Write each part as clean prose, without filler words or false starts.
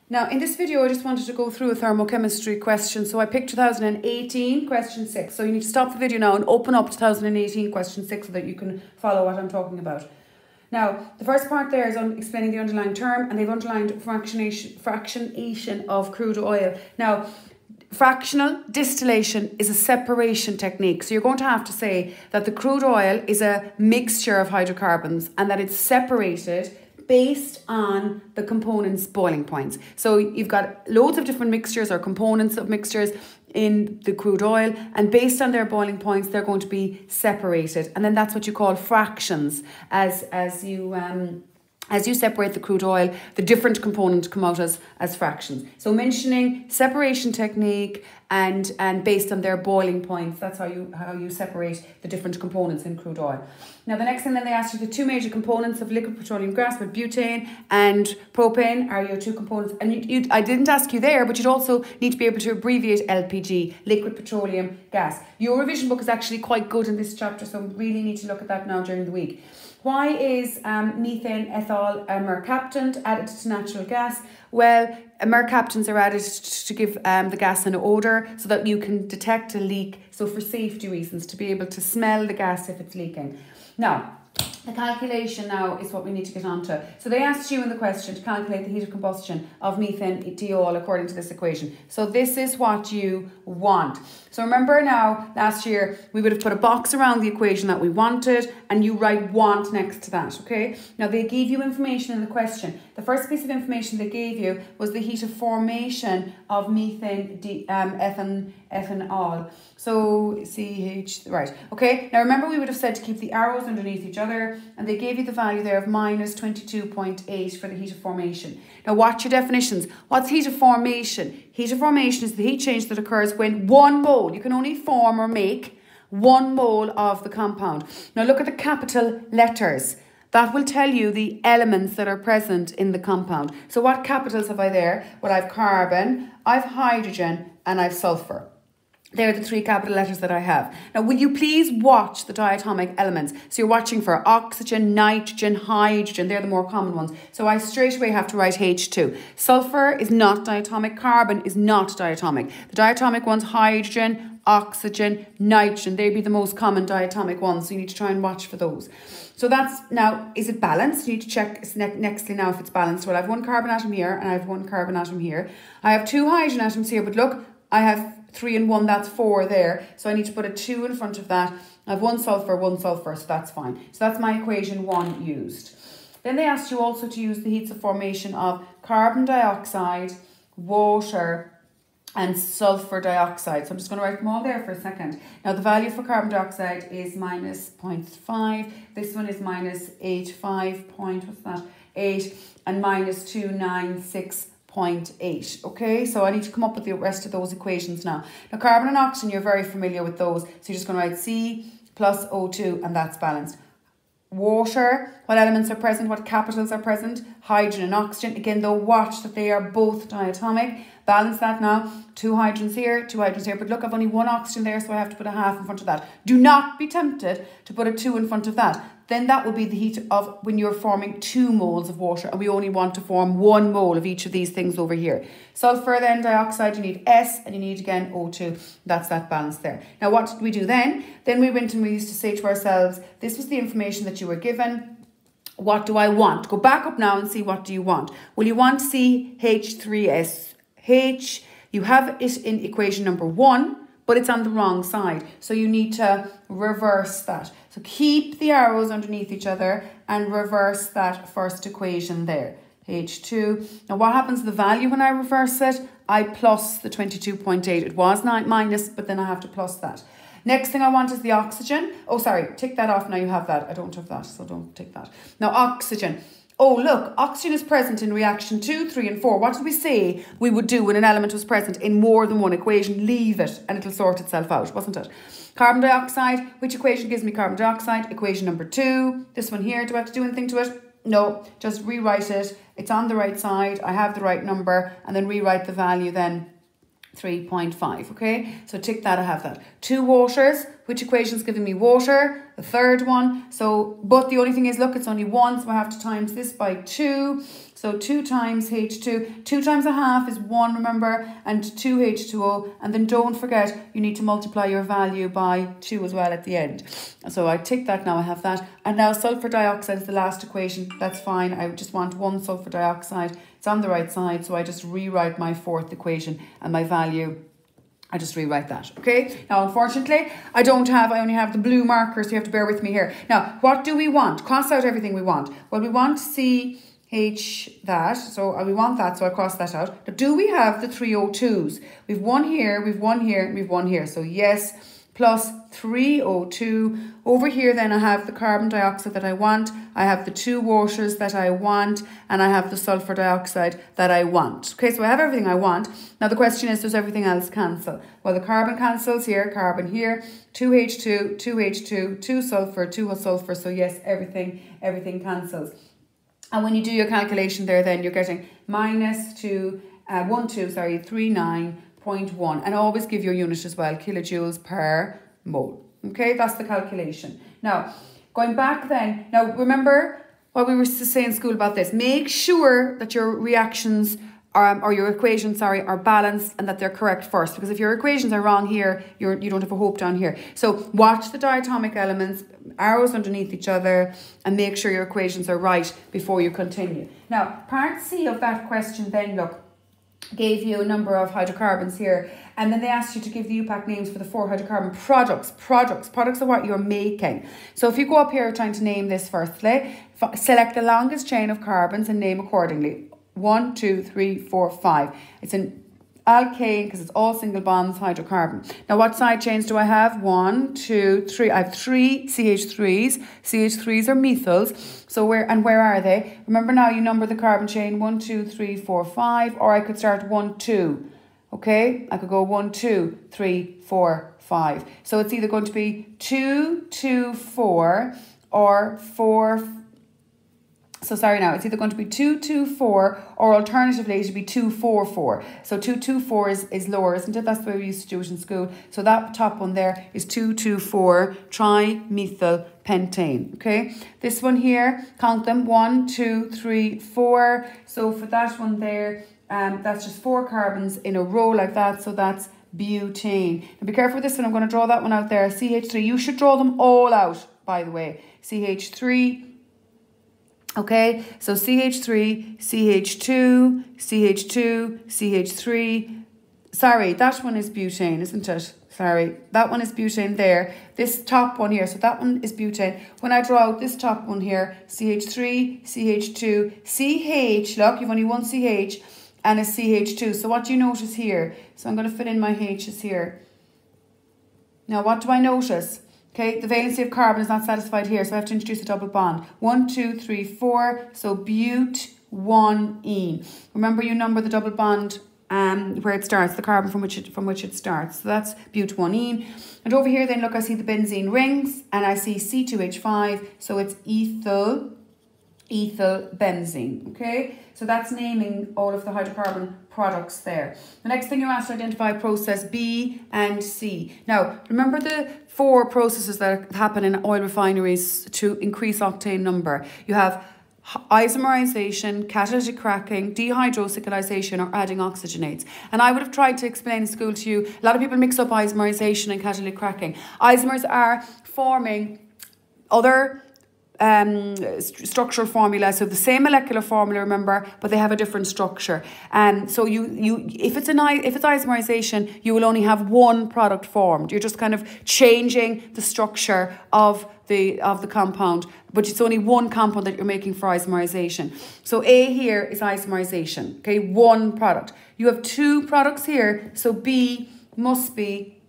Now, in this video, I just wanted to go through a thermochemistry question. So I picked 2018, question 6. So you need to stop the video now and open up 2018, question 6, so that you can follow what I'm talking about. Now, the first part there is on explaining the underlying term, and they've underlined fractionation of crude oil. Now, fractional distillation is a separation technique. So you're going to have to say that the crude oil is a mixture of hydrocarbons and that it's separated based on the components' boiling points. So you've got loads of different mixtures or components of mixtures in the crude oil, and based on their boiling points, they're going to be separated. And then that's what you call fractions. As you separate the crude oil, the different components come out as fractions. So mentioning separation technique and based on their boiling points, that's how you separate the different components in crude oil. Now the next thing then they asked you, the two major components of liquid petroleum gas, with butane and propane are your two components. And I didn't ask you there, but you'd also need to be able to abbreviate LPG, liquid petroleum gas. Your revision book is actually quite good in this chapter, so really need to look at that now during the week. Why is methane ethyl mercaptant added to natural gas? Well, mercaptants are added to give the gas an odour so that you can detect a leak. So for safety reasons, to be able to smell the gas if it's leaking. Now, the calculation now is what we need to get onto. So they asked you in the question to calculate the heat of combustion of methane ethyl according to this equation. So this is what you want. So remember now, last year we would have put a box around the equation that we wanted and you write want next to that, okay? Now they gave you information in the question. The first piece of information they gave you was the heat of formation of methane ethanol. So CH, right, okay? Now remember we would have said to keep the arrows underneath each other, and they gave you the value there of minus 22.8 for the heat of formation. Now watch your definitions. What's heat of formation? Heat of formation is the heat change that occurs when 1 mole, you can only form or make 1 mole of the compound. Now look at the capital letters. That will tell you the elements that are present in the compound. So what capitals have I there? Well, I have carbon, I have hydrogen, and I have sulfur. They're the 3 capital letters that I have. Now, will you please watch the diatomic elements? So you're watching for oxygen, nitrogen, hydrogen. They're the more common ones. So I straight away have to write H2. Sulfur is not diatomic. Carbon is not diatomic. The diatomic ones, hydrogen, oxygen, nitrogen. They'd be the most common diatomic ones. So you need to try and watch for those. So that's, now, is it balanced? You need to check nextly now if it's balanced. Well, I have 1 carbon atom here and I have 1 carbon atom here. I have 2 hydrogen atoms here, but look, I have 3 and 1, that's 4 there. So I need to put a 2 in front of that. I have 1 sulfur, so that's fine. So that's my equation 1 used. Then they asked you also to use the heats of formation of carbon dioxide, water, and sulfur dioxide. So I'm just going to write them all there for a second. Now the value for carbon dioxide is minus 0.5. This one is minus 8, and minus 296.8. Okay, so I need to come up with the rest of those equations now. Now carbon and oxygen, you're very familiar with those. So you're just going to write C plus O2, and that's balanced. Water, what elements are present, what capitals are present? Hydrogen and oxygen. Again, though, watch that they are both diatomic. Balance that now. 2 hydrogens here, 2 hydrogens here. But look, I've only 1 oxygen there, so I have to put a half in front of that. Do not be tempted to put a 2 in front of that. Then that will be the heat of when you're forming 2 moles of water, and we only want to form 1 mole of each of these things over here. Sulfur then, dioxide, you need S, and you need again O2. That's that balance there. Now what did we do then? Then we went and we used to say to ourselves, this was the information that you were given. What do I want? Go back up now and see, what do you want? Well, you want CH3S. H, you have it in equation number 1, but it's on the wrong side. So you need to reverse that. So keep the arrows underneath each other and reverse that first equation there. H2. Now what happens to the value when I reverse it? I plus the 22.8. It was not minus, but then I have to plus that. Next thing I want is the oxygen. Oh, sorry, tick that off now. You have that. I don't have that, so don't tick that. Now oxygen. Oh, look, oxygen is present in reaction 2, 3, and 4. What did we say we would do when an element was present in more than one equation? Leave it and it'll sort itself out, wasn't it? Carbon dioxide, which equation gives me carbon dioxide? Equation number 2. This one here, do I have to do anything to it? No, just rewrite it. It's on the right side. I have the right number, and then rewrite the value then 3.5, okay? So tick that, I have that. 2 waters, which equation is giving me water? The third one. So, but the only thing is, look, it's only 1, so I have to times this by 2. So 2 times H2, 2 times a half is 1, remember, and 2 H2O. And then don't forget, you need to multiply your value by 2 as well at the end. So I tick that now, I have that. And now sulfur dioxide is the last equation. That's fine. I just want 1 sulfur dioxide. It's on the right side, so I just rewrite my fourth equation and my value. I just rewrite that, okay? Now, unfortunately, I only have the blue marker, so you have to bear with me here. Now, what do we want? Cross out everything we want. Well, we want CH that, so we want that, so I cross that out. Now, do we have the 3 O2s? We've 1 here, we've 1 here, and we've 1 here. So yes, plus 3 O2. Over here, then I have the carbon dioxide that I want. I have the 2 waters that I want, and I have the sulfur dioxide that I want. Okay, so I have everything I want. Now the question is, does everything else cancel? Well, the carbon cancels here, carbon here, 2H2, 2H2, 2 sulfur, 2 sulfur. So yes, everything cancels. And when you do your calculation there, then you're getting minus 39.1. And always give your unit as well, kilojoules per mole. Okay, that's the calculation. Now, going back then, now remember what we were saying in school about this. Make sure that your reactions or your equations, are balanced and that they're correct first. Because if your equations are wrong here, you don't have a hope down here. So watch the diatomic elements, arrows underneath each other, and make sure your equations are right before you continue. Now, part C of that question then, look, gave you a number of hydrocarbons here, and then they asked you to give the UPAC names for the 4 hydrocarbon products. Products are what you're making. So if you go up here trying to name this firstly, select the longest chain of carbons and name accordingly. 1, 2, 3, 4, 5. It's an alkane because it's all single bonds hydrocarbon. Now what side chains do I have? 1, 2, 3. I have 3 CH3s. CH3s are methyls. So where are they? Remember now you number the carbon chain 1, 2, 3, 4, 5, or I could start 1, 2. Okay? I could go 1, 2, 3, 4, 5. So it's either going to be 2, 2, 4 or 4. So sorry now, it's either going to be 2, 2, 4 or alternatively it would be 2, 4, 4. So 2, 2, 4 is lower, isn't it? That's the way we used to do it in school. So that top one there is 2, 2, 4 trimethyl pentane. Okay, this one here, count them 1, 2, 3, 4. So for that one there, that's just 4 carbons in a row like that. So that's butane. Now be careful with this one. I'm going to draw that one out there. CH3. You should draw them all out, by the way. CH3. Okay, so CH3, CH2, CH2, CH3. Sorry, that one is butane, isn't it? Sorry, that one is butane there. This top one here, so that one is butane. When I draw out this top one here, CH3, CH2, CH, look, you've only one CH and a CH2. So what do you notice here? So I'm going to fill in my H's here. Now, what do I notice? Okay, the valency of carbon is not satisfied here, so I have to introduce a double bond. 1, 2, 3, 4, so but-1-ene. Remember, you number the double bond where it starts, the carbon from which it starts. So that's but-1-ene. And over here, then look, I see the benzene rings, and I see C2H5, so it's ethyl benzene. Okay, so that's naming all of the hydrocarbon products there. The next thing you're asked to identify process B and C. Now, remember the 4 processes that happen in oil refineries to increase octane number. You have isomerization, catalytic cracking, dehydrocyclization, or adding oxygenates. And I would have tried to explain in school to you, a lot of people mix up isomerization and catalytic cracking. Isomers are forming other structural formula, so the same molecular formula, remember, but they have a different structure. So if it's isomerization, you will only have one product formed. You're just kind of changing the structure of the compound, but it's only one compound that you're making for isomerization. So A here is isomerization, okay, one product. You have 2 products here, so B must be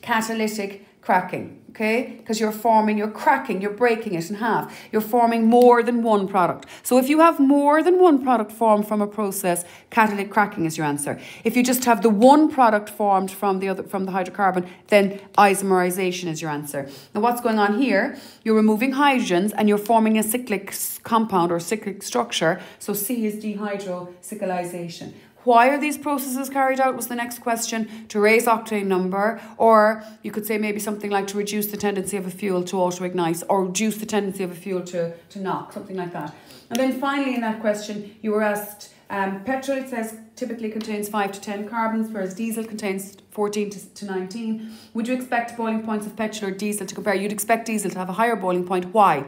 catalytic cracking. Okay, because you're breaking it in half. You're forming more than one product. So if you have more than one product formed from a process, catalytic cracking is your answer. If you just have the one product formed from the hydrocarbon, then isomerization is your answer. Now what's going on here? You're removing hydrogens and you're forming a cyclic compound or cyclic structure. So C is dehydrocyclization. Why are these processes carried out was the next question. To raise octane number, or you could say maybe something like to reduce the tendency of a fuel to auto-ignite, or reduce the tendency of a fuel to knock, something like that. And then finally in that question you were asked, petrol, it says, typically contains 5 to 10 carbons, whereas diesel contains 14 to 19. Would you expect boiling points of petrol or diesel to compare? You'd expect diesel to have a higher boiling point. Why?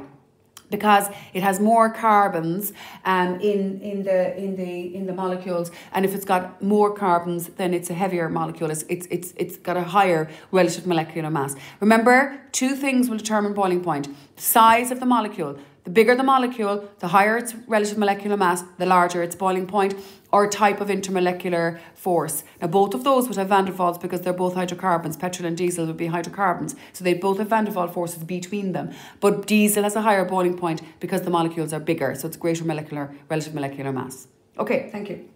Because it has more carbons in the molecules, and if it's got more carbons, then it's a heavier molecule. It's got a higher relative molecular mass. Remember, two things will determine boiling point: the size of the molecule. The bigger the molecule, the higher its relative molecular mass, the larger its boiling point, or type of intermolecular force. Now, both of those would have van der Waals because they're both hydrocarbons. Petrol and diesel would be hydrocarbons. So they both have van der Waals forces between them. But diesel has a higher boiling point because the molecules are bigger. So it's greater relative molecular mass. Okay, thank you.